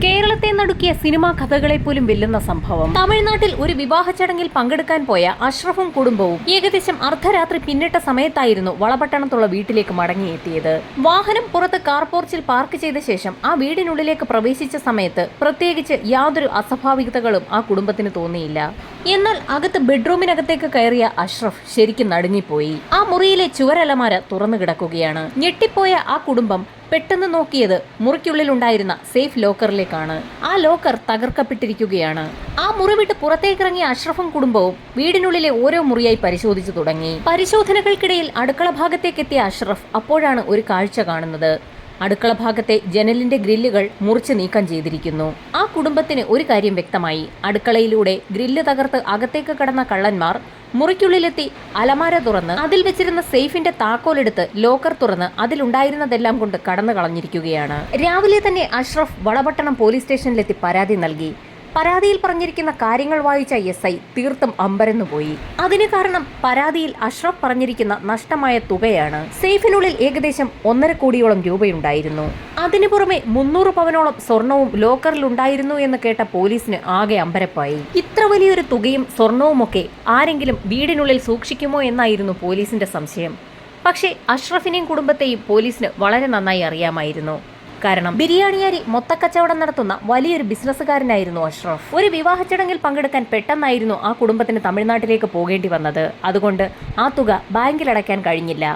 കേരളത്തെ നടുക്കിയ സിനിമാ കഥകളെ പോലും വെല്ലുന്ന സംഭവം. തമിഴ്നാട്ടിൽ ഒരു വിവാഹ ചടങ്ങിൽ പങ്കെടുക്കാൻ പോയ അഷ്റഫും കുടുംബവും ഏകദേശം അർദ്ധരാത്രി പിന്നിട്ട സമയത്തായിരുന്നു വളപട്ടണത്തുള്ള വീട്ടിലേക്ക് മടങ്ങിയെത്തിയത്. വാഹനം പുറത്ത് കാർ പോർച്ചിൽ പാർക്ക് ചെയ്ത ശേഷം ആ വീടിനുള്ളിലേക്ക് പ്രവേശിച്ച സമയത്ത് പ്രത്യേകിച്ച് യാതൊരു അസ്വാഭാവികതകളും ആ കുടുംബത്തിന് തോന്നിയില്ല. എന്നാൽ അകത്ത് ബെഡ്റൂമിനകത്തേക്ക് കയറിയ അഷ്റഫ് ശരിക്കും നടുങ്ങിപ്പോയി. ആ മുറിയിലെ ചുവരലമാര തുറന്നു കിടക്കുകയാണ്. ഞെട്ടിപ്പോയ ആ കുടുംബം പെട്ടെന്ന് നോക്കിയത് മുറിക്കുള്ളിലുണ്ടായിരുന്ന സേഫ് ലോക്കറിലേക്കാണ്. ആ ലോക്കർ തകർക്കപ്പെട്ടിരിക്കുകയാണ്. ആ മുറി വിട്ട് പുറത്തേക്കിറങ്ങിയ അഷ്റഫും കുടുംബവും വീടിനുള്ളിലെ ഓരോ മുറിയായി പരിശോധിച്ചു തുടങ്ങി. പരിശോധനകൾക്കിടയിൽ അടുക്കള ഭാഗത്തേക്കെത്തിയ അഷ്റഫ് അപ്പോഴാണ് ഒരു കാഴ്ച കാണുന്നത്. അടുക്കള ഭാഗത്തെ ജനലിന്റെ ഗ്രില്ലുകൾ മുറിച്ച് നീക്കം ചെയ്തിരിക്കുന്നു. ആ കുടുംബത്തിന് ഒരു കാര്യം വ്യക്തമായി. അടുക്കളയിലൂടെ ഗ്രില്ല് തകർത്ത് അകത്തേക്ക് കടന്ന കള്ളന്മാർ മുറിക്കുള്ളിലെത്തി അലമാര തുറന്ന് അതിൽ വെച്ചിരുന്ന സേഫിന്റെ താക്കോലെടുത്ത് ലോക്കർ തുറന്ന് അതിലുണ്ടായിരുന്നതെല്ലാം കൊണ്ട് കടന്നു കളഞ്ഞിരിക്കുകയാണ്. രാവിലെ തന്നെ അഷ്റഫ് വളപട്ടണം പോലീസ് സ്റ്റേഷനിലെത്തി പരാതി നൽകി. പരാതിയിൽ പറഞ്ഞിരിക്കുന്ന കാര്യങ്ങൾ വായിച്ച SI തീർത്തും അമ്പരന്നുപോയി. അതിന് കാരണം പരാതിയിൽ അഷ്റഫ് പറഞ്ഞിരിക്കുന്ന നഷ്ടമായ തുകയാണ്. സേഫിനുള്ളിൽ ഏകദേശം 1.5 കോടിയോളം രൂപയുണ്ടായിരുന്നു. അതിനു പുറമെ 300 പവനോളം സ്വർണവും ലോക്കറിലുണ്ടായിരുന്നു എന്ന് കേട്ട പോലീസിന് ആകെ അമ്പരപ്പായി. ഇത്ര വലിയൊരു തുകയും സ്വർണവുമൊക്കെ ആരെങ്കിലും വീടിനുള്ളിൽ സൂക്ഷിക്കുമോ എന്നായിരുന്നു പോലീസിന്റെ സംശയം. പക്ഷേ അഷ്റഫിനെയും കുടുംബത്തെയും പോലീസിന് വളരെ നന്നായി അറിയാമായിരുന്നു. കാരണം ബിരിയാണിയാരി മൊത്തക്കച്ചവടം നടത്തുന്ന വലിയൊരു ബിസിനസ്സുകാരനായിരുന്നു അഷ്റഫ്. ഒരു വിവാഹ ചടങ്ങിൽ പങ്കെടുക്കാൻ പെട്ടെന്നായിരുന്നു ആ കുടുംബത്തിന് തമിഴ്നാട്ടിലേക്ക് പോകേണ്ടി വന്നത്. അതുകൊണ്ട് ആ തുക ബാങ്കിൽ അടയ്ക്കാൻ കഴിഞ്ഞില്ല.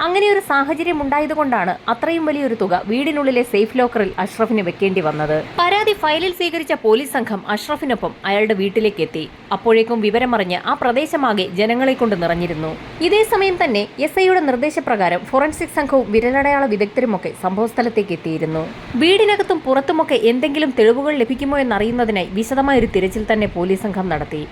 അങ്ങനെ ഒരു സാഹചര്യം ഉണ്ടായതുകൊണ്ടാണ് അത്രയും വലിയൊരു തുക വീടിനുള്ളിലെ സേഫ് ലോക്കറിൽ അഷ്റഫിന് വെക്കേണ്ടി വന്നത്. പരാതി ഫയലിൽ സ്വീകരിച്ച പോലീസ് സംഘം അഷ്റഫിനൊപ്പം അയാളുടെ വീട്ടിലേക്ക് എത്തി. അപ്പോഴേക്കും വിവരമറിഞ്ഞ് ആ പ്രദേശമാകെ ജനങ്ങളെ കൊണ്ട് നിറഞ്ഞിരുന്നു. ഇതേ സമയം തന്നെ SIയുടെ നിർദ്ദേശപ്രകാരം ഫോറൻസിക് സംഘവും വിരലടയാള വിദഗ്ധരുമൊക്കെ സംഭവസ്ഥലത്തേക്ക് എത്തിയിരുന്നു. വീടിനകത്തും പുറത്തുമൊക്കെ എന്തെങ്കിലും തെളിവുകൾ ലഭിക്കുമോ എന്നറിയുന്നതിനായി വിശദമായൊരു തിരച്ചിൽ തന്നെ പോലീസ് സംഘം നടത്തി.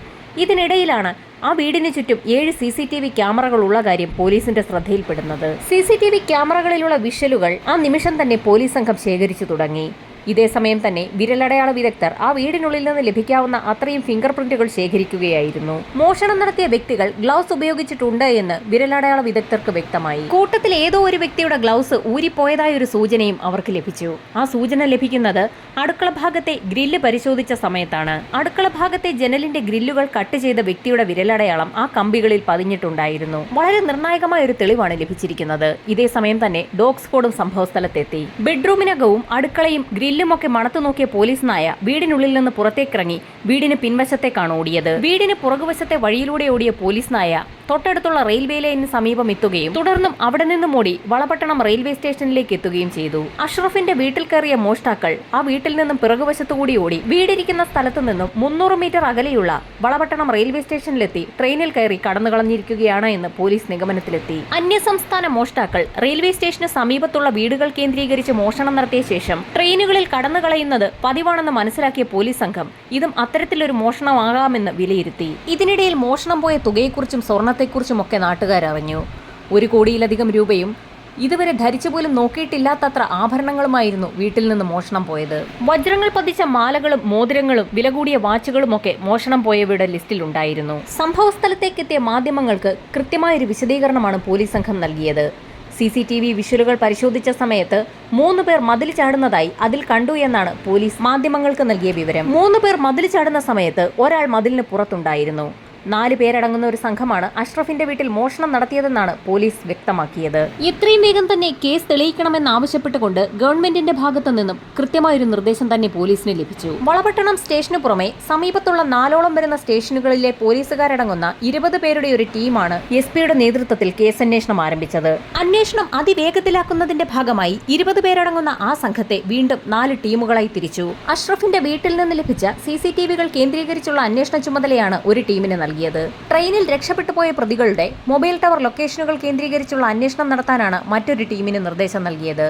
ഇതിനിടയിലാണ് ആ വീടിന് ചുറ്റും 7 CCTV ക്യാമറകൾ ഉള്ള കാര്യം പോലീസിന്റെ ശ്രദ്ധയിൽപ്പെടുന്നത്. CCTV ക്യാമറകളിലുള്ള വിഷ്വലുകൾ ആ നിമിഷം തന്നെ പോലീസ് സംഘം ശേഖരിച്ചു തുടങ്ങി. ഇതേസമയം തന്നെ വിരലടയാള വിദഗ്ധർ ആ വീടിനുള്ളിൽ നിന്ന് ലഭിക്കാവുന്ന അത്രയും ഫിംഗർ പ്രിന്റുകൾ ശേഖരിക്കുകയായിരുന്നു. മോഷണം നടത്തിയ വ്യക്തികൾ ഗ്ലൗസ് ഉപയോഗിച്ചിട്ടുണ്ട് എന്ന് വിരലടയാള വിദഗ്ധർക്ക് വ്യക്തമായി. കൂട്ടത്തിൽ ഏതോ ഒരു വ്യക്തിയുടെ ഗ്ലൗസ് ഊരിപ്പോയതായ ഒരു സൂചനയും അവർക്ക് ലഭിച്ചു. ആ സൂചന ലഭിക്കുന്നത് അടുക്കള ഭാഗത്തെ ഗ്രില്ല് പരിശോധിച്ച സമയത്താണ്. അടുക്കള ഭാഗത്തെ ജനലിന്റെ ഗ്രില്ലുകൾ കട്ട് ചെയ്ത വ്യക്തിയുടെ വിരലടയാളം ആ കമ്പികളിൽ പതിഞ്ഞിട്ടുണ്ടായിരുന്നു. വളരെ നിർണായകമായ ഒരു തെളിവാണ് ലഭിച്ചിരിക്കുന്നത്. ഇതേ സമയം തന്നെ ഡോഗ് സ്ക്വാഡും സംഭവസ്ഥലത്തെത്തി. ബെഡ്റൂമിനകവും അടുക്കളയും ഗ്രില്ലുമൊക്കെ മണത്തു നോക്കിയ പോലീസ് നായ വീടിനുള്ളിൽ നിന്ന് പുറത്തേക്കിറങ്ങി വീടിന് പിൻവശത്തേക്കാണ് ഓടിയത്. വീടിന് പുറകുവശത്തെ വഴിയിലൂടെ ഓടിയ പോലീസ് നായ തൊട്ടടുത്തുള്ള റെയിൽവേ ലൈനിന് സമീപം എത്തുകയും തുടർന്നും അവിടെ നിന്നും ഓടി വളപട്ടണം റെയിൽവേ സ്റ്റേഷനിലേക്ക് എത്തുകയും ചെയ്തു. അഷ്റഫിന്റെ വീട്ടിൽ കയറിയ മോഷ്ടാക്കൾ ആ വീട്ടിൽ നിന്നും പിറകുവശത്തുകൂടി ഓടി വീടിരിക്കുന്ന സ്ഥലത്തു നിന്നും 300 മീറ്റർ അകലെയുള്ള വളപട്ടണം റെയിൽവേ സ്റ്റേഷനിലെത്തി ട്രെയിനിൽ കയറി കടന്നുകളഞ്ഞിരിക്കുകയാണ് എന്ന് പോലീസ് നിഗമനത്തിലെത്തി. അന്യസംസ്ഥാന മോഷ്ടാക്കൾ റെയിൽവേ സ്റ്റേഷന് സമീപത്തുള്ള വീടുകൾ കേന്ദ്രീകരിച്ച് മോഷണം നടത്തിയ ശേഷം ട്രെയിനുകളിൽ കടന്നുകളയുന്നത് പതിവാണെന്ന് മനസ്സിലാക്കിയ പോലീസ് സംഘം ഇതും അത്തരത്തിലൊരു മോഷണമാകാമെന്ന് വിലയിരുത്തി. ഇതിനിടയിൽ മോഷണം പോയ തുകയെക്കുറിച്ചും സ്വർണത്തെക്കുറിച്ചും ഒക്കെ നാട്ടുകാരറിഞ്ഞു. 1 കോടിയിലധികം രൂപയും ഇതുവരെ ധരിച്ചുപോലും നോക്കിയിട്ടില്ലാത്തത്ര ആഭരണങ്ങളുമായിരുന്നു വീട്ടിൽ നിന്ന് മോഷണം പോയത്. വജ്രങ്ങൾ പതിച്ച മാലകളും മോതിരങ്ങളും വില കൂടിയ വാച്ചുകളുമൊക്കെ മോഷണം പോയവയുടെ ലിസ്റ്റിലുണ്ടായിരുന്നു. സംഭവസ്ഥലത്തേക്കെത്തിയ മാധ്യമങ്ങൾക്ക് കൃത്യമായൊരു വിശദീകരണമാണ് പോലീസ് സംഘം നൽകിയത്. CCTV വിഷ്വലുകൾ പരിശോധിച്ച സമയത്ത് 3 പേർ മതിൽ ചാടുന്നതായി അതിൽ കണ്ടു എന്നാണ് പോലീസ് മാധ്യമങ്ങൾക്ക് നൽകിയ വിവരം. 3 പേർ മതിൽ ചാടുന്ന സമയത്ത് ഒരാൾ മതിലിന് പുറത്തുണ്ടായിരുന്നു. 4 പേരടങ്ങുന്ന ഒരു സംഘമാണ് അഷ്റഫിന്റെ വീട്ടിൽ മോഷണം നടത്തിയതെന്നാണ് പോലീസ് വ്യക്തമാക്കിയത്. എത്രയും വേഗം തന്നെ കേസ് തെളിയിക്കണമെന്നാവശ്യപ്പെട്ടുകൊണ്ട് ഗവൺമെന്റിന്റെ ഭാഗത്തു നിന്നും കൃത്യമായൊരു നിർദ്ദേശം തന്നെ പോലീസിന് ലഭിച്ചു. വളപട്ടണം സ്റ്റേഷന് പുറമെ സമീപത്തുള്ള 4ഓളം വരുന്ന സ്റ്റേഷനുകളിലെ പോലീസുകാരടങ്ങുന്ന 20 പേരുടെ ഒരു ടീമാണ് SPയുടെ നേതൃത്വത്തിൽ കേസന്വേഷണം ആരംഭിച്ചത്. അന്വേഷണം അതിവേഗത്തിലാക്കുന്നതിന്റെ ഭാഗമായി 20 പേരടങ്ങുന്ന ആ സംഘത്തെ വീണ്ടും 4 ടീമുകളായി തിരിച്ചു. അഷ്റഫിന്റെ വീട്ടിൽ നിന്ന് ലഭിച്ച CCTVകൾ കേന്ദ്രീകരിച്ചുള്ള അന്വേഷണ ചുമതലയാണ് ഒരു ടീമിന് നൽകിയത്. ട്രെയിനിൽ രക്ഷപ്പെട്ടു പോയ പ്രതികളുടെ മൊബൈൽ ടവർ ലൊക്കേഷനുകൾ കേന്ദ്രീകരിച്ചുള്ള അന്വേഷണം നടത്താനാണ് മറ്റൊരു ടീമിന് നിർദ്ദേശം നൽകിയത്.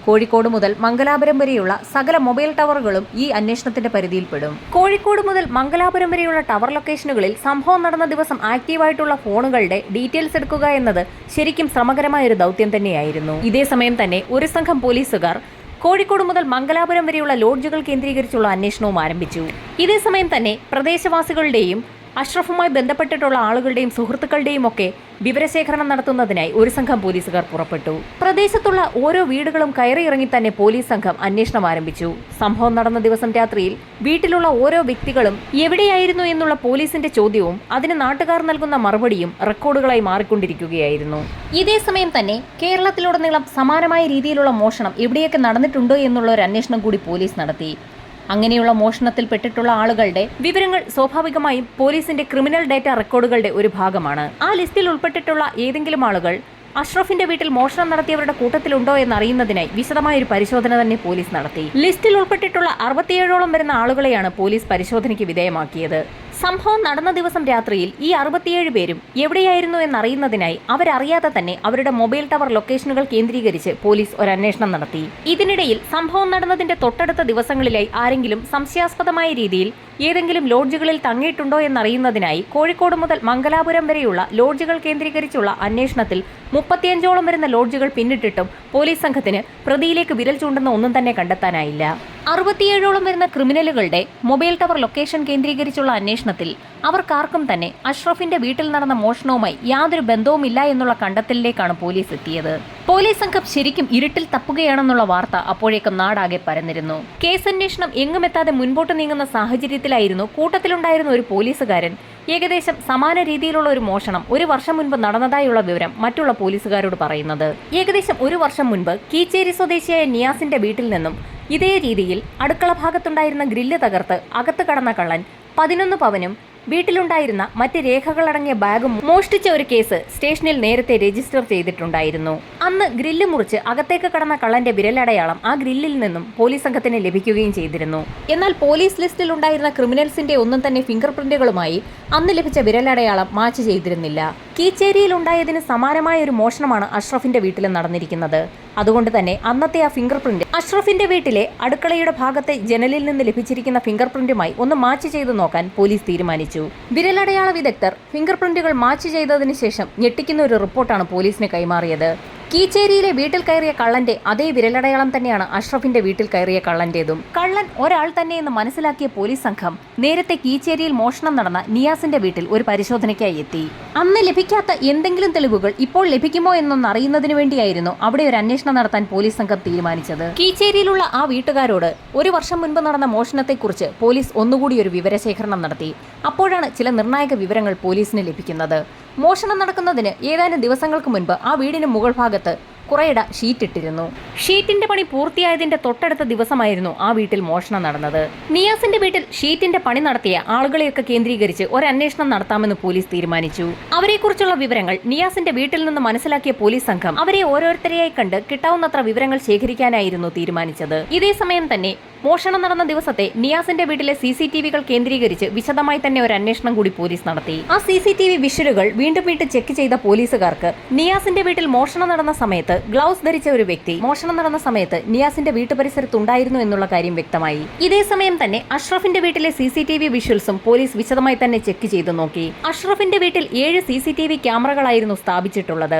കോഴിക്കോട് മുതൽ മംഗലാപുരം വരെയുള്ള സകല മൊബൈൽ ടവറുകളും ഈ അന്വേഷണത്തിന്റെ പരിധിയിൽപ്പെടും. കോഴിക്കോട് മുതൽ മംഗലാപുരം വരെയുള്ള ടവർ ലൊക്കേഷനുകളിൽ സംഭവം നടന്ന ദിവസം ആക്റ്റീവായിട്ടുള്ള ഫോണുകളുടെ ഡീറ്റെയിൽസ് എടുക്കുക എന്നത് ശരിക്കും ശ്രമകരമായ ഒരു ദൗത്യം തന്നെയായിരുന്നു. ഇതേസമയം തന്നെ ഒരു സംഘം പോലീസുകാർ കോഴിക്കോട് മുതൽ മംഗലാപുരം വരെയുള്ള ലോഡ്ജുകൾ കേന്ദ്രീകരിച്ചുള്ള അന്വേഷണവും ആരംഭിച്ചു. ഇതേസമയം തന്നെ പ്രദേശവാസികളുടെയും അഷ്റഫുമായി ബന്ധപ്പെട്ടിട്ടുള്ള ആളുകളുടെയും സുഹൃത്തുക്കളുടെയും ഒക്കെ വിവരശേഖരണം നടത്തുന്നതിനായി ഒരു സംഘം പോലീസുകാർ പുറപ്പെട്ടു. പ്രദേശത്തുള്ള ഓരോ വീടുകളും കയറിയിറങ്ങി തന്നെ പോലീസ് സംഘം അന്വേഷണം ആരംഭിച്ചു. സംഭവം നടന്ന ദിവസം രാത്രിയിൽ വീട്ടിലുള്ള ഓരോ വ്യക്തികളും എവിടെയായിരുന്നു എന്നുള്ള പോലീസിന്റെ ചോദ്യവും അതിന് നാട്ടുകാർ നൽകുന്ന മറുപടിയും റെക്കോർഡുകളായി മാറിക്കൊണ്ടിരിക്കുകയായിരുന്നു. ഇതേസമയം തന്നെ കേരളത്തിലുടനീളം സമാനമായ രീതിയിലുള്ള മോഷണം എവിടെയൊക്കെ നടന്നിട്ടുണ്ടോ എന്നുള്ള ഒരു അന്വേഷണം കൂടി പോലീസ് നടത്തി. അങ്ങനെയുള്ള മോഷണത്തിൽ പെട്ടിട്ടുള്ള ആളുകളുടെ വിവരങ്ങൾ സ്വാഭാവികമായും പോലീസിന്റെ ക്രിമിനൽ ഡാറ്റ റെക്കോർഡുകളുടെ ഒരു ഭാഗമാണ്. ആ ലിസ്റ്റിൽ ഉൾപ്പെട്ടിട്ടുള്ള ഏതെങ്കിലും ആളുകൾ അഷ്റഫിന്റെ വീട്ടിൽ മോഷണം നടത്തിയവരുടെ കൂട്ടത്തിലുണ്ടോ എന്നറിയുന്നതിനായി വിശദമായ ഒരു പരിശോധന തന്നെ പോലീസ് നടത്തി. ലിസ്റ്റിൽ ഉൾപ്പെട്ടിട്ടുള്ള 67ഓളം വരുന്ന ആളുകളെയാണ് പോലീസ് പരിശോധനയ്ക്ക് വിധേയമാക്കിയത്. സംഭവം നടന്ന ദിവസം രാത്രിയിൽ ഈ 67 പേരും എവിടെയായിരുന്നു എന്നറിയുന്നതിനായി അവരറിയാതെ തന്നെ അവരുടെ മൊബൈൽ ടവർ ലൊക്കേഷനുകൾ കേന്ദ്രീകരിച്ച് പോലീസ് ഒരു അന്വേഷണം നടത്തി. ഇതിനിടയിൽ സംഭവം നടന്നതിന്റെ തൊട്ടടുത്ത ദിവസങ്ങളിലായി ആരെങ്കിലും സംശയാസ്പദമായ രീതിയിൽ ഏതെങ്കിലും ലോഡ്ജുകളിൽ തങ്ങിയിട്ടുണ്ടോ എന്നറിയുന്നതിനായി കോഴിക്കോട് മുതൽ മംഗലാപുരം വരെയുള്ള ലോഡ്ജുകൾ കേന്ദ്രീകരിച്ചുള്ള അന്വേഷണത്തിൽ 35ഓളം വരുന്ന ലോഡ്ജുകൾ പിന്നിട്ടിട്ടും പോലീസ് സംഘത്തിന് പ്രതിയിലേക്ക് വിരൽ ചൂണ്ടുന്ന ഒന്നും തന്നെ കണ്ടെത്താനായില്ല. 67ഓളം വരുന്ന ക്രിമിനലുകളുടെ മൊബൈൽ ടവർ ലൊക്കേഷൻ കേന്ദ്രീകരിച്ചുള്ള അന്വേഷണത്തിൽ അവർക്കാർക്കും തന്നെ അഷ്റഫിന്റെ വീട്ടിൽ നടന്ന മോഷണവുമായി യാതൊരു ബന്ധവുമില്ല എന്നുള്ള കണ്ടെത്തലിലേക്കാണ് പോലീസ് എത്തിയത്. പോലീസ് സംഘം ശരിക്കും ഇരുട്ടിൽ തപ്പുകയാണെന്നുള്ള വാർത്ത അപ്പോഴേക്കും നാടാകെ പരന്നിരുന്നു. കേസന്വേഷണം എങ്ങുമെത്താതെ മുൻപോട്ട് നീങ്ങുന്ന സാഹചര്യത്തിലായിരുന്നു കൂട്ടത്തിലുണ്ടായിരുന്ന ഒരു പോലീസുകാരൻ ഏകദേശം സമാന രീതിയിലുള്ള ഒരു മോഷണം 1 വർഷം മുൻപ് നടന്നതായുള്ള വിവരം മറ്റുള്ള പോലീസുകാരോട് പറയുന്നത്. ഏകദേശം 1 വർഷം മുൻപ് കീച്ചേരി സ്വദേശിയായ നിയാസിന്റെ വീട്ടിൽ നിന്നും ഇതേ രീതിയിൽ അടുക്കള ഭാഗത്തുണ്ടായിരുന്ന ഗ്രില്ല് തകർത്ത് അകത്ത് കടന്ന കള്ളൻ 11 പവനും വീട്ടിലുണ്ടായിരുന്ന മറ്റ് രേഖകളടങ്ങിയ ബാഗും മോഷ്ടിച്ച ഒരു കേസ് സ്റ്റേഷനിൽ നേരത്തെ രജിസ്റ്റർ ചെയ്തിട്ടുണ്ടായിരുന്നു. അന്ന് ഗ്രില്ല് മുറിച്ച് അകത്തേക്ക് കടന്ന കള്ളന്റെ വിരലടയാളം ആ ഗ്രില്ലിൽ നിന്നും പോലീസ് സംഘത്തിന് ലഭിക്കുകയും ചെയ്തിരുന്നു. എന്നാൽ പോലീസ് ലിസ്റ്റിൽ ഉണ്ടായിരുന്ന ക്രിമിനൽസിന്റെ ഒന്നും തന്നെ ഫിംഗർ പ്രിന്റുകളുമായി അന്ന് ലഭിച്ച വിരലടയാളം മാച്ച് ചെയ്തിരുന്നില്ല. കീച്ചേരിയിൽ ഉണ്ടായതിന് സമാനമായ ഒരു മോഷണമാണ് അഷ്റഫിന്റെ വീട്ടിലും നടന്നിരിക്കുന്നത്. അതുകൊണ്ട് തന്നെ അന്നത്തെ ആ ഫിംഗർ പ്രിന്റ് അഷ്റഫിന്റെ വീട്ടിലെ അടുക്കളയുടെ ഭാഗത്തെ ജനലിൽ നിന്ന് ലഭിച്ചിരിക്കുന്ന ഫിംഗർ പ്രിന്റുമായി ഒന്ന് മാച്ച് ചെയ്ത് നോക്കാൻ പോലീസ് തീരുമാനിച്ചു. വിരലടയാള വിദഗ്ധർ ഫിംഗർ പ്രിന്റുകൾ മാച്ച് ചെയ്തതിനു ശേഷം ഞെട്ടിക്കുന്ന ഒരു റിപ്പോർട്ടാണ് പോലീസിന് കൈമാറിയത്. കീച്ചേരിയിലെ വീട്ടിൽ കയറിയ കള്ളന്റെ അതേ വിരലടയാളം തന്നെയാണ് അഷ്റഫിന്റെ വീട്ടിൽ കയറിയ കള്ളന്റേതും. കള്ളൻ ഒരാൾ തന്നെയെന്ന് മനസ്സിലാക്കിയ പോലീസ് സംഘം നേരത്തെ കീച്ചേരിയിൽ മോഷണം നടന്ന നിയാസിന്റെ വീട്ടിൽ ഒരു പരിശോധനയ്ക്കായി എത്തി. അന്ന് ലഭിക്കാത്ത എന്തെങ്കിലും തെളിവുകൾ ഇപ്പോൾ ലഭിക്കുമോ എന്നൊന്നറിയുന്നതിനു വേണ്ടിയായിരുന്നു അവിടെ ഒരു അന്വേഷണം നടത്താൻ പോലീസ് സംഘം തീരുമാനിച്ചത്. കീച്ചേരിയിലുള്ള ആ വീട്ടുകാരോട് 1 വർഷം മുൻപ് നടന്ന മോഷണത്തെക്കുറിച്ച് പോലീസ് ഒന്നുകൂടി ഒരു വിവരശേഖരണം നടത്തി. അപ്പോഴാണ് ചില നിർണായക വിവരങ്ങൾ പോലീസിന് ലഭിക്കുന്നത്. മോഷണം നടക്കുന്നതിന് ഏതാനും ദിവസങ്ങൾക്ക് മുൻപ് ആ വീടിന് മുകൾ ഭാഗത്ത് കുറേയിട ഷീറ്റിട്ടിരുന്നു. ഷീറ്റിന്റെ പണി പൂർത്തിയായതിന്റെ തൊട്ടടുത്ത ദിവസമായിരുന്നു ആ വീട്ടിൽ മോഷണം നടന്നത്. നിയാസിന്റെ വീട്ടിൽ ഷീറ്റിന്റെ പണി നടത്തിയ ആളുകളെയൊക്കെ കേന്ദ്രീകരിച്ച് ഒരു അന്വേഷണം നടത്താമെന്ന് പോലീസ് തീരുമാനിച്ചു. അവരെക്കുറിച്ചുള്ള വിവരങ്ങൾ നിയാസിന്റെ വീട്ടിൽ നിന്ന് മനസ്സിലാക്കിയ പോലീസ് സംഘം അവരെ ഓരോരുത്തരെയായി കണ്ട് കിട്ടാവുന്നത്ര വിവരങ്ങൾ ശേഖരിക്കാനായിരുന്നു തീരുമാനിച്ചത്. ഇതേ സമയം തന്നെ മോഷണം നടന്ന ദിവസത്തെ നിയാസിന്റെ വീട്ടിലെ CCTVകൾ കേന്ദ്രീകരിച്ച് വിശദമായി തന്നെ ഒരു അന്വേഷണം കൂടി പോലീസ് നടത്തി. ആ CCTV വിഷ്വലുകൾ വീണ്ടും ചെക്ക് ചെയ്ത പോലീസുകാർക്ക് നിയാസിന്റെ വീട്ടിൽ മോഷണം നടന്ന സമയത്ത് ഗ്ലൗസ് ധരിച്ച ഒരു വ്യക്തി മോഷണം നടന്ന സമയത്ത് നിയാസിന്റെ വീട്ടുപരിസരത്തുണ്ടായിരുന്നു എന്നുള്ള കാര്യം വ്യക്തമായി. ഇതേ സമയം തന്നെ അഷ്റഫിന്റെ വീട്ടിലെ CCTV വിഷ്വൽസും പോലീസ് വിശദമായി തന്നെ ചെക്ക് ചെയ്തു നോക്കി. അഷ്റഫിന്റെ വീട്ടിൽ 7 CCTV ക്യാമറകളായിരുന്നു സ്ഥാപിച്ചിട്ടുള്ളത്.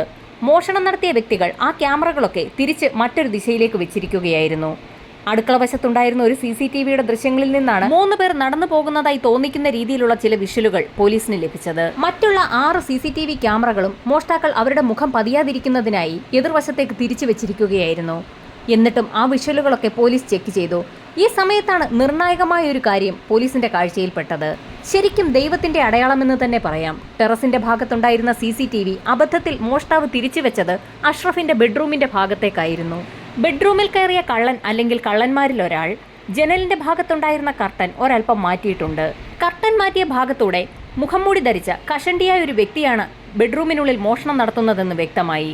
മോഷണം നടത്തിയ വ്യക്തികൾ ആ ക്യാമറകളൊക്കെ തിരിച്ച് മറ്റൊരു ദിശയിലേക്ക് വെച്ചിരിക്കുകയായിരുന്നു. അടുക്കള വശത്തുണ്ടായിരുന്ന ഒരു CCTVയുടെ ദൃശ്യങ്ങളിൽ നിന്നാണ് 3 പേർ നടന്നു പോകുന്നതായി തോന്നിക്കുന്ന രീതിയിലുള്ള ചില വിഷ്വലുകൾ പോലീസിന് ലഭിച്ചത്. മറ്റുള്ള 6 CCTV ക്യാമറകളും മോഷ്ടാക്കൾ അവരുടെ മുഖം പതിയാതിരിക്കുന്നതിനായി എതിർവശത്തേക്ക് തിരിച്ചു വെച്ചിരിക്കുകയായിരുന്നു. എന്നിട്ടും ആ വിഷ്വലുകളൊക്കെ പോലീസ് ചെക്ക് ചെയ്തു. ഈ സമയത്താണ് നിർണായകമായ ഒരു കാര്യം പോലീസിന്റെ കാഴ്ചയിൽപ്പെട്ടത്. ശരിക്കും ദൈവത്തിന്റെ അടയാളമെന്ന് തന്നെ പറയാം. ടെറസിന്റെ ഭാഗത്തുണ്ടായിരുന്ന CCTV അബദ്ധത്തിൽ മോഷ്ടാവ് തിരിച്ചു വെച്ചത് അഷ്റഫിന്റെ ബെഡ്റൂമിന്റെ ഭാഗത്തേക്കായിരുന്നു. ബെഡ്റൂമിൽ കയറിയ കള്ളൻ അല്ലെങ്കിൽ കള്ളന്മാരിൽ ഒരാൾ ജനലിന്റെ ഭാഗത്തുണ്ടായിരുന്ന കർട്ടൻ ഒരൽപ്പം മാറ്റിയിട്ടുണ്ട്. കർട്ടൻ മാറ്റിയ ഭാഗത്തൂടെ മുഖംമൂടി ധരിച്ച കഷണ്ടിയായ ഒരു വ്യക്തിയാണ് ബെഡ്റൂമിനുള്ളിൽ മോഷണം നടത്തുന്നതെന്ന് വ്യക്തമായി.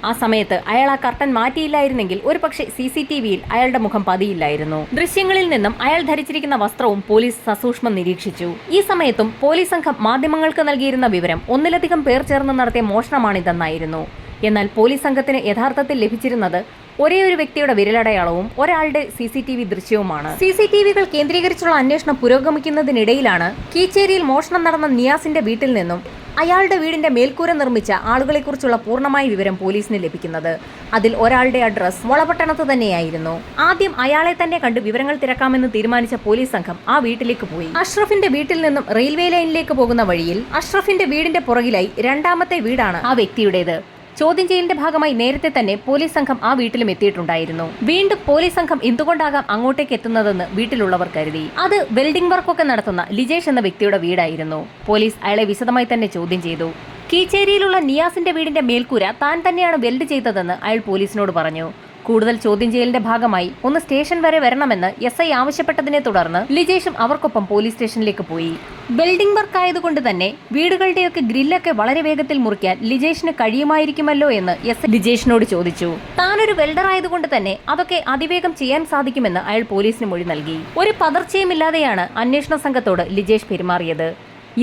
ആ സമയത്ത് അയാൾ ആ കർട്ടൻ മാറ്റിയില്ലായിരുന്നെങ്കിൽ ഒരുപക്ഷെ CCTVയിൽ അയാളുടെ മുഖം പതിയില്ലായിരുന്നു. ദൃശ്യങ്ങളിൽ നിന്നും അയാൾ ധരിച്ചിരിക്കുന്ന വസ്ത്രവും പോലീസ് സസൂക്ഷ്മം നിരീക്ഷിച്ചു. ഈ സമയത്തും പോലീസ് സംഘം മാധ്യമങ്ങൾക്ക് നൽകിയിരുന്ന വിവരം ഒന്നിലധികം പേർ ചേർന്ന് നടത്തിയ മോഷണമാണിതെന്നായിരുന്നു. എന്നാൽ പോലീസ് സംഘത്തിന് യഥാർത്ഥത്തിൽ ലഭിച്ചിരുന്നത് ഒരേ ഒരു വ്യക്തിയുടെ വിരലടയാളവും ഒരാളുടെ CCTV ദൃശ്യവുമാണ്. CCTVകൾ കേന്ദ്രീകരിച്ചുള്ള അന്വേഷണം പുരോഗമിക്കുന്നതിനിടയിലാണ് കീച്ചേരിയിൽ മോഷണം നടന്ന നിയാസിന്റെ വീട്ടിൽ നിന്നും അയാളുടെ വീടിന്റെ മേൽക്കൂര നിർമ്മിച്ച ആളുകളെക്കുറിച്ചുള്ള പൂർണ്ണമായ വിവരം പോലീസിന് ലഭിക്കുന്നത്. അതിൽ ഒരാളുടെ അഡ്രസ് വളപട്ടണത്ത് തന്നെയായിരുന്നു. ആദ്യം അയാളെ തന്നെ കണ്ട് വിവരങ്ങൾ തിരക്കാമെന്ന് തീരുമാനിച്ച പോലീസ് സംഘം ആ വീട്ടിലേക്ക് പോയി. അഷ്റഫിന്റെ വീട്ടിൽ നിന്നും റെയിൽവേ ലൈനിലേക്ക് പോകുന്ന വഴിയിൽ അഷ്റഫിന്റെ വീടിന്റെ പുറകിലായി രണ്ടാമത്തെ വീടാണ് ആ വ്യക്തിയുടേത്. ചോദ്യം ചെയ്യലിന്റെ ഭാഗമായി നേരത്തെ തന്നെ പോലീസ് സംഘം ആ വീട്ടിലും എത്തിയിട്ടുണ്ടായിരുന്നു. വീണ്ടും പോലീസ് സംഘം എന്തുകൊണ്ടാകാം അങ്ങോട്ടേക്ക് എത്തുന്നതെന്ന് വീട്ടിലുള്ളവർ കരുതി. അത് വെൽഡിംഗ് വർക്കൊക്കെ നടത്തുന്ന ലിജേഷ് എന്ന വ്യക്തിയുടെ വീടായിരുന്നു. പോലീസ് അയാളെ വിശദമായി തന്നെ ചോദ്യം ചെയ്തു. കീച്ചേരിയിലുള്ള നിയാസിന്റെ വീടിന്റെ മേൽക്കൂര താൻ തന്നെയാണ് വെൽഡ് ചെയ്തതെന്ന് അയാൾ പോലീസിനോട് പറഞ്ഞു. കൂടുതൽ ചോദ്യം ചെയ്യലിന്റെ ഭാഗമായി ഒന്ന് സ്റ്റേഷൻ വരെ വരണമെന്ന് SI ആവശ്യപ്പെട്ടതിനെ തുടർന്ന് ലിജേഷും അവർക്കൊപ്പം പോലീസ് സ്റ്റേഷനിലേക്ക് പോയി. ബിൽഡിംഗ് വർക്ക് ആയതുകൊണ്ട് തന്നെ വീടുകളുടെയൊക്കെ ഗ്രില്ലൊക്കെ വളരെ വേഗത്തിൽ മുറിക്കാൻ ലിജേഷിന് കഴിയുമായിരിക്കുമല്ലോ എന്ന് SI ലിജേഷിനോട് ചോദിച്ചു. താനൊരു വെൽഡർ ആയതുകൊണ്ട് തന്നെ അതൊക്കെ അതിവേഗം ചെയ്യാൻ സാധിക്കുമെന്ന് അയാൾ പോലീസിന് മൊഴി നൽകി. ഒരു പതർച്ചയുമില്ലാതെയാണ് അന്വേഷണ സംഘത്തോട് ലിജേഷ് പെരുമാറിയത്.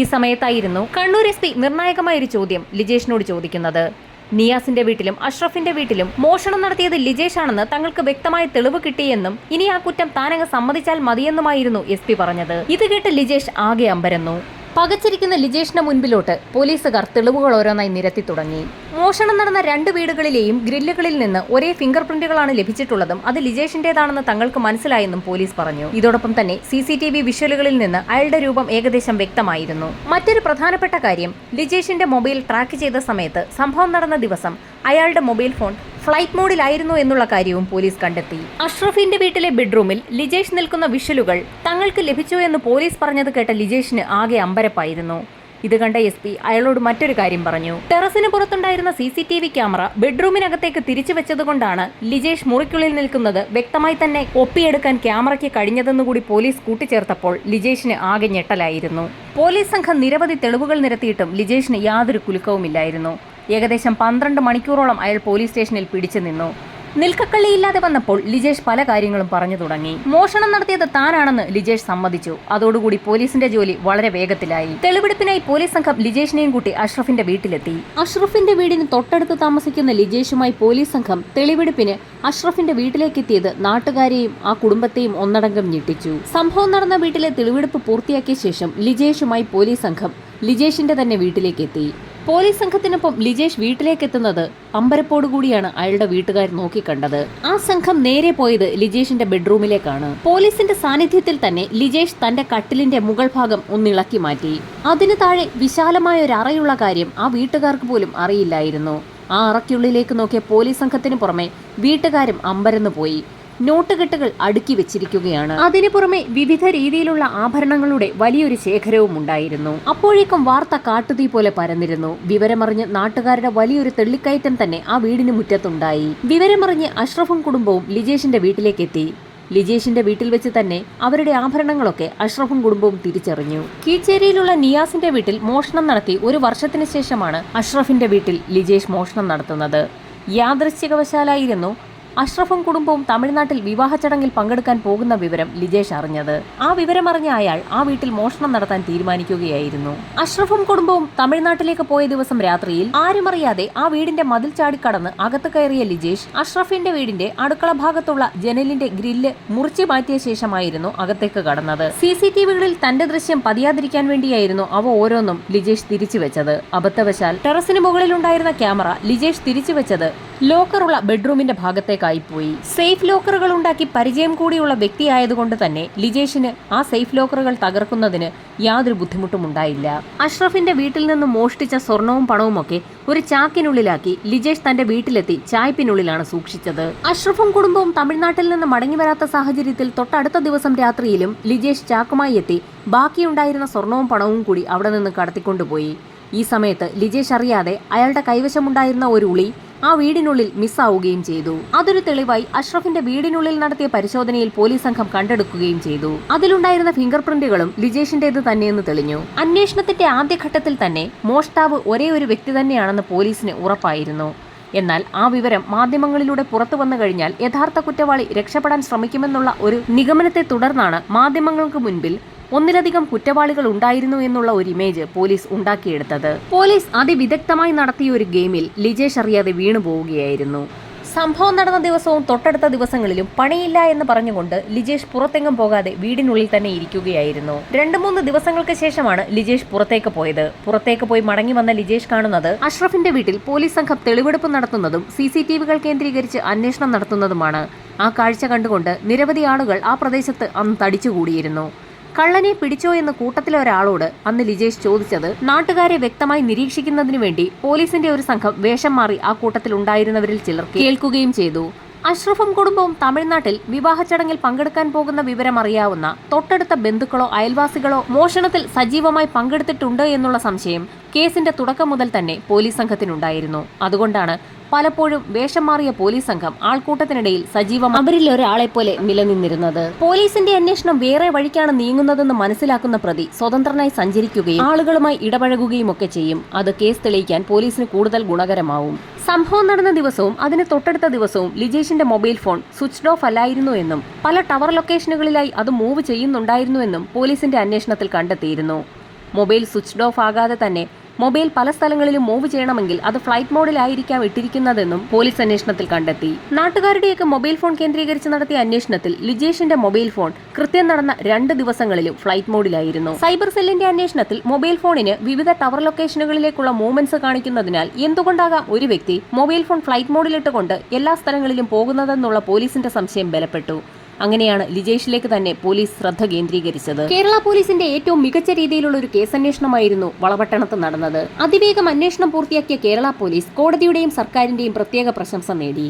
ഈ സമയത്തായിരുന്നു കണ്ണൂർ SP നിർണായകമായ ഒരു ചോദ്യം ലിജേഷിനോട് ചോദിക്കുന്നത്. നിയാസിന്റെ വീട്ടിലും അഷ്റഫിന്റെ വീട്ടിലും മോഷണം നടത്തിയത് ലിജേഷ് ആണെന്ന് തങ്ങൾക്ക് വ്യക്തമായ തെളിവ് കിട്ടിയെന്നും ഇനി ആ കുറ്റം താനങ്ങ് സമ്മതിച്ചാൽ മതിയെന്നുമായിരുന്നു SP പറഞ്ഞത്. ഇത് കേട്ട് ലിജേഷ് ആകെ അമ്പരന്നു. പകച്ചിരിക്കുന്ന ലിജേഷിന്റെ മുൻപിലോട്ട് പോലീസുകാർ തെളിവുകൾ ഓരോന്നായി നിരത്തി തുടങ്ങി. മോഷണം നടന്ന 2 വീടുകളിലെയും ഗ്രില്ലുകളിൽ നിന്ന് ഒരേ ഫിംഗർ പ്രിന്റുകളാണ് ലഭിച്ചിട്ടുള്ളതും അത് ലിജേഷിന്റേതാണെന്ന് തങ്ങൾക്ക് മനസ്സിലായെന്നും പോലീസ് പറഞ്ഞു. ഇതോടൊപ്പം തന്നെ CCTV വിഷ്വലുകളിൽ നിന്ന് അയാളുടെ രൂപം ഏകദേശം വ്യക്തമായിരുന്നു. മറ്റൊരു പ്രധാനപ്പെട്ട കാര്യം, ലിജേഷിന്റെ മൊബൈൽ ട്രാക്ക് ചെയ്ത സമയത്ത് സംഭവം നടന്ന ദിവസം അയാളുടെ മൊബൈൽ ഫോൺ ഫ്ലൈറ്റ് മോഡിലായിരുന്നു എന്നുള്ള കാര്യവും പോലീസ് കണ്ടെത്തി. അഷ്റഫിന്റെ വീട്ടിലെ ബെഡ്റൂമിൽ ലിജേഷ് നിൽക്കുന്ന വിഷ്വലുകൾ തങ്ങൾക്ക് ലഭിച്ചു എന്ന് പോലീസ് പറഞ്ഞത് കേട്ട ലിജേഷിന് ആകെ അമ്പരപ്പായിരുന്നു. ഇത് കണ്ട SP അയാളോട് മറ്റൊരു കാര്യം പറഞ്ഞു. ടെറസിന് പുറത്തുണ്ടായിരുന്ന CCTV ക്യാമറ ബെഡ്റൂമിനകത്തേക്ക് തിരിച്ചു വെച്ചതുകൊണ്ടാണ് ലിജേഷ് മുറിക്കുള്ളിൽ നിൽക്കുന്നത് വ്യക്തമായി തന്നെ ഒപ്പിയെടുക്കാൻ ക്യാമറയ്ക്ക് കഴിഞ്ഞതെന്നുകൂടി പോലീസ് കൂട്ടിച്ചേർത്തപ്പോൾ ലിജേഷിന് ആകെ ഞെട്ടലായിരുന്നു. പോലീസ് സംഘം നിരവധി തെളിവുകൾ നിരത്തിയിട്ടും ലിജേഷിന് യാതൊരു കുലുക്കവുമില്ലായിരുന്നു. ഏകദേശം 12 മണിക്കൂറോളം അയാൾ പോലീസ് സ്റ്റേഷനിൽ പിടിച്ചു നിന്നു. നിൽക്കക്കള്ളിയില്ലാതെ വന്നപ്പോൾ ലിജേഷ് പല കാര്യങ്ങളും പറഞ്ഞു തുടങ്ങി. മോഷണം നടത്തിയത് താനാണെന്ന് ലിജേഷ് സമ്മതിച്ചു. അതോടുകൂടി പോലീസിന്റെ ജോലി വളരെ വേഗത്തിലായി. തെളിവെടുപ്പിനായി പോലീസ് സംഘം ലിജേഷിനെയും കൂട്ടി അഷ്റഫിന്റെ വീട്ടിലെത്തി. അഷ്റഫിന്റെ വീടിന് തൊട്ടടുത്ത് താമസിക്കുന്ന ലിജേഷുമായി പോലീസ് സംഘം തെളിവെടുപ്പിന് അഷ്റഫിന്റെ വീട്ടിലേക്കെത്തിയത് നാട്ടുകാരെയും ആ കുടുംബത്തെയും ഒന്നടങ്കം ഞെട്ടിച്ചു. സംഭവം നടന്ന വീട്ടിലെ തെളിവെടുപ്പ് പൂർത്തിയാക്കിയ ശേഷം ലിജേഷുമായി പോലീസ് സംഘം ലിജേഷിന്റെ തന്നെ വീട്ടിലേക്കെത്തി. പോലീസ് സംഘത്തിനൊപ്പം ലിജേഷ് വീട്ടിലേക്കെത്തുന്നത് അമ്പരപ്പോടുകൂടിയാണ് അയാളുടെ വീട്ടുകാർ നോക്കിക്കണ്ടത്. ആ സംഘം നേരെ പോയത് ലിജേഷിന്റെ ബെഡ്റൂമിലേക്കാണ്. പോലീസിന്റെ സാന്നിധ്യത്തിൽ തന്നെ ലിജേഷ് തന്റെ കട്ടിലിന്റെ മുകൾ ഭാഗം ഒന്നിളക്കി മാറ്റി. അതിനു താഴെ വിശാലമായ ഒരു അറയുള്ള കാര്യം ആ വീട്ടുകാർക്ക് പോലും അറിയില്ലായിരുന്നു. ആ അറയ്ക്കുള്ളിലേക്ക് നോക്കിയ പോലീസ് സംഘത്തിന് പുറമെ വീട്ടുകാരും അമ്പരന്നു പോയി. നോട്ടുകെട്ടുകൾ അടുക്കി വെച്ചിരിക്കുകയാണ്. അതിനു പുറമെ വിവിധ രീതിയിലുള്ള ആഭരണങ്ങളുടെ വലിയൊരു ശേഖരവും ഉണ്ടായിരുന്നു. അപ്പോഴേക്കും വാർത്ത കാട്ടുതീ പോലെ പരന്നിരുന്നു. വിവരമറിഞ്ഞ് നാട്ടുകാരുടെ വലിയൊരു തെള്ളിക്കയറ്റം തന്നെ ആ വീടിന് മുറ്റത്തുണ്ടായി. വിവരമറിഞ്ഞ് അഷ്റഫും കുടുംബവും ലിജേഷിന്റെ വീട്ടിലേക്കെത്തി. ലിജേഷിന്റെ വീട്ടിൽ വെച്ച് തന്നെ അവരുടെ ആഭരണങ്ങളൊക്കെ അഷ്റഫും കുടുംബവും തിരിച്ചറിഞ്ഞു. കീച്ചേരിയിലുള്ള നിയാസിന്റെ വീട്ടിൽ മോഷണം നടത്തി 1 വർഷത്തിന് ശേഷമാണ് അഷ്റഫിന്റെ വീട്ടിൽ ലിജേഷ് മോഷണം നടത്തുന്നത്. യാദൃശ്ചികവശാലായിരുന്നു അഷ്റഫും കുടുംബവും തമിഴ്നാട്ടിൽ വിവാഹ ചടങ്ങിൽ പങ്കെടുക്കാൻ പോകുന്ന വിവരം ലിജേഷ് അറിഞ്ഞത്. ആ വിവരമറിഞ്ഞ അയാൾ ആ വീട്ടിൽ മോഷണം നടത്താൻ തീരുമാനിക്കുകയായിരുന്നു. അഷ്റഫും കുടുംബവും തമിഴ്നാട്ടിലേക്ക് പോയ ദിവസം രാത്രിയിൽ ആരുമറിയാതെ ആ വീടിന്റെ മതിൽ ചാടിക്കടന്ന് അകത്ത് കയറിയ ലിജേഷ് അഷ്റഫിന്റെ വീടിന്റെ അടുക്കള ഭാഗത്തുള്ള ജനലിന്റെ ഗ്രില്ല് മുറിച്ചു മാറ്റിയ ശേഷമായിരുന്നു അകത്തേക്ക് കടന്നത്. CCTVകളിൽ തന്റെ ദൃശ്യം പതിയാതിരിക്കാൻ വേണ്ടിയായിരുന്നു അവ ഓരോന്നും ലിജേഷ് തിരിച്ചു വെച്ചത്. അബദ്ധവശാൽ ടെറസിന് മുകളിലുണ്ടായിരുന്ന ക്യാമറ ലിജേഷ് തിരിച്ചു വെച്ചത് ലോക്കറുള്ള ബെഡ്റൂമിന്റെ ഭാഗത്തേക്കായി പോയി. സേഫ് ലോക്കറുകൾ ഉണ്ടാക്കി പരിചയം കൂടിയുള്ള വ്യക്തിയായതുകൊണ്ട് തന്നെ ലിജേഷിന് ആ സേഫ് ലോക്കറുകൾ തകർക്കുന്നതിന് യാതൊരു ബുദ്ധിമുട്ടും ഉണ്ടായില്ല. അഷ്റഫിന്റെ വീട്ടിൽ നിന്ന് മോഷ്ടിച്ച സ്വർണവും പണവും ഒക്കെ ഒരു ചാക്കിനുള്ളിലാക്കി ലിജേഷ് തന്റെ വീട്ടിലെത്തി ചായ്പിനുള്ളിലാണ് സൂക്ഷിച്ചത്. അഷ്റഫും കുടുംബവും തമിഴ്നാട്ടിൽ നിന്ന് മടങ്ങി വരാത്ത സാഹചര്യത്തിൽ തൊട്ടടുത്ത ദിവസം രാത്രിയിലും ലിജേഷ് ചാക്കുമായി എത്തി ബാക്കിയുണ്ടായിരുന്ന സ്വർണവും പണവും കൂടി അവിടെ നിന്ന് കടത്തിക്കൊണ്ടുപോയി. ഈ സമയത്ത് ലിജേഷ് അറിയാതെ അയാളുടെ കൈവശമുണ്ടായിരുന്ന ഒരു ഉളി ആ വീടിനുള്ളിൽ മിസ്സാവുകയും ചെയ്തു. അതൊരു തെളിവായി അഷ്റഫിന്റെ വീടിനുള്ളിൽ നടത്തിയ പരിശോധനയിൽ പോലീസ് സംഘം കണ്ടെടുക്കുകയും ചെയ്തു. അതിലുണ്ടായിരുന്ന ഫിംഗർ പ്രിന്റുകളും ലിജേഷിന്റേത് തന്നെയെന്ന് തെളിഞ്ഞു. അന്വേഷണത്തിന്റെ ആദ്യഘട്ടത്തിൽ തന്നെ മോഷ്ടാവ് ഒരേ ഒരു വ്യക്തി തന്നെയാണെന്ന് പോലീസിന് ഉറപ്പായിരുന്നു. എന്നാൽ ആ വിവരം മാധ്യമങ്ങളിലൂടെ പുറത്തു വന്നു കഴിഞ്ഞാൽ യഥാർത്ഥ കുറ്റവാളി രക്ഷപ്പെടാൻ ശ്രമിക്കുമെന്നുള്ള ഒരു നിഗമനത്തെ തുടർന്നാണ് മാധ്യമങ്ങൾക്ക് മുൻപിൽ ഒന്നിലധികം കുറ്റവാളികൾ ഉണ്ടായിരുന്നു എന്നുള്ള ഒരു ഇമേജ് പോലീസ് ഉണ്ടാക്കിയെടുത്തത്. പോലീസ് അതിവിദഗ്ധമായി നടത്തിയ ഒരു ഗെയിമിൽ ലിജേഷ് അറിയാതെ വീണു പോവുകയായിരുന്നു. സംഭവം നടന്ന ദിവസവും തൊട്ടടുത്ത ദിവസങ്ങളിലും പണിയില്ല എന്ന് പറഞ്ഞുകൊണ്ട് ലിജേഷ് പുറത്തെങ്ങും പോകാതെ വീടിനുള്ളിൽ തന്നെ ഇരിക്കുകയായിരുന്നു. 2-3 ദിവസങ്ങൾക്ക് ശേഷമാണ് ലിജേഷ് പുറത്തേക്ക് പോയത്. പുറത്തേക്ക് പോയി മടങ്ങി വന്ന ലിജേഷ് കാണുന്നത് അഷ്റഫിന്റെ വീട്ടിൽ പോലീസ് സംഘം തെളിവെടുപ്പ് നടത്തുന്നതും CCTV-കൾ കേന്ദ്രീകരിച്ച് അന്വേഷണം നടത്തുന്നതുമാണ്. ആ കാഴ്ച കണ്ടുകൊണ്ട് നിരവധി ആളുകൾ ആ പ്രദേശത്ത് അന്ന് തടിച്ചുകൂടിയിരുന്നു. കള്ളനെ പിടിച്ചോ എന്ന് കൂട്ടത്തിലെ ഒരാളോട് അന്ന് ലിജേഷ് ചോദിച്ചത് നാട്ടുകാരെ വ്യക്തമായി നിരീക്ഷിക്കുന്നതിനു വേണ്ടി പോലീസിന്റെ ഒരു സംഘം വേഷം മാറി ആ കൂട്ടത്തിൽ ഉണ്ടായിരുന്നവരിൽ ചിലർ കേൾക്കുകയും ചെയ്തു. അഷ്റഫും കുടുംബവും തമിഴ്നാട്ടിൽ വിവാഹ ചടങ്ങിൽ പങ്കെടുക്കാൻ പോകുന്ന വിവരം അറിയാവുന്ന തൊട്ടടുത്ത ബന്ധുക്കളോ അയൽവാസികളോ മോഷണത്തിൽ സജീവമായി പങ്കെടുത്തിട്ടുണ്ട് എന്നുള്ള സംശയം കേസിന്റെ തുടക്കം മുതൽ തന്നെ പോലീസ് സംഘത്തിനുണ്ടായിരുന്നു. അതുകൊണ്ടാണ് പലപ്പോഴും വേഷം മാറിയ പോലീസ് സംഘം ആൾക്കൂട്ടത്തിനിടയിൽ സജീവം അവരിൽ ഒരാളെ പോലെ നിലനിന്നിരുന്നത്. പോലീസിന്റെ അന്വേഷണം വേറെ വഴിക്കാണ് നീങ്ങുന്നതെന്ന് മനസ്സിലാക്കുന്ന പ്രതി സ്വതന്ത്രനായി സഞ്ചരിക്കുകയും ആളുകളുമായി ഇടപഴകുകയും ഒക്കെ ചെയ്യും. അത് കേസ് തെളിയിക്കാൻ പോലീസിന് കൂടുതൽ ഗുണകരമാവും. സംഭവം നടന്ന ദിവസവും അതിന് തൊട്ടടുത്ത ദിവസവും ലിജേഷിന്റെ മൊബൈൽ ഫോൺ സ്വിച്ച്ഡ് ഓഫ് അല്ലായിരുന്നു എന്നും പല ടവർ ലൊക്കേഷനുകളിലായി അത് മൂവ് ചെയ്യുന്നുണ്ടായിരുന്നുവെന്നും പോലീസിന്റെ അന്വേഷണത്തിൽ കണ്ടെത്തിയിരുന്നു. മൊബൈൽ സ്വിച്ച്ഡ് ഓഫ് ആകാതെ തന്നെ മൊബൈൽ പല സ്ഥലങ്ങളിലും മൂവ് ചെയ്യണമെങ്കിൽ അത് ഫ്ലൈറ്റ് മോഡിലായിരിക്കാം ഇട്ടിരിക്കുന്നതെന്നും പോലീസ് അന്വേഷണത്തിൽ കണ്ടെത്തി. നാട്ടുകാരുടെയൊക്കെ മൊബൈൽ ഫോൺ കേന്ദ്രീകരിച്ച് നടത്തിയ അന്വേഷണത്തിൽ ലിജേഷിന്റെ മൊബൈൽ ഫോൺ കൃത്യം നടന്ന 2 ദിവസങ്ങളിലും ഫ്ലൈറ്റ് മോഡിലായിരുന്നു. സൈബർ സെല്ലിന്റെ അന്വേഷണത്തിൽ മൊബൈൽ ഫോണിന് വിവിധ ടവർ ലൊക്കേഷനുകളിലേക്കുള്ള മൂവ്മെന്റ്സ് കാണിക്കുന്നതിനാൽ എന്തുകൊണ്ടാകാം ഒരു വ്യക്തി മൊബൈൽ ഫോൺ ഫ്ലൈറ്റ് മോഡിലിട്ടുകൊണ്ട് എല്ലാ സ്ഥലങ്ങളിലും പോകുന്നതെന്നുള്ള പോലീസിന്റെ സംശയം ബലപ്പെട്ടു. അങ്ങനെയാണ് ലിജേഷിലേക്ക് തന്നെ പോലീസ് ശ്രദ്ധ കേന്ദ്രീകരിച്ചത്. കേരള പോലീസിന്റെ ഏറ്റവും മികച്ച രീതിയിലുള്ള ഒരു കേസന്വേഷണമായിരുന്നു വളപട്ടണത്ത് നടന്നത്. അതിവേഗം അന്വേഷണം പൂർത്തിയാക്കിയ കേരള പോലീസ് കോടതിയുടെയും സർക്കാരിന്റെയും പ്രത്യേക പ്രശംസ നേടി.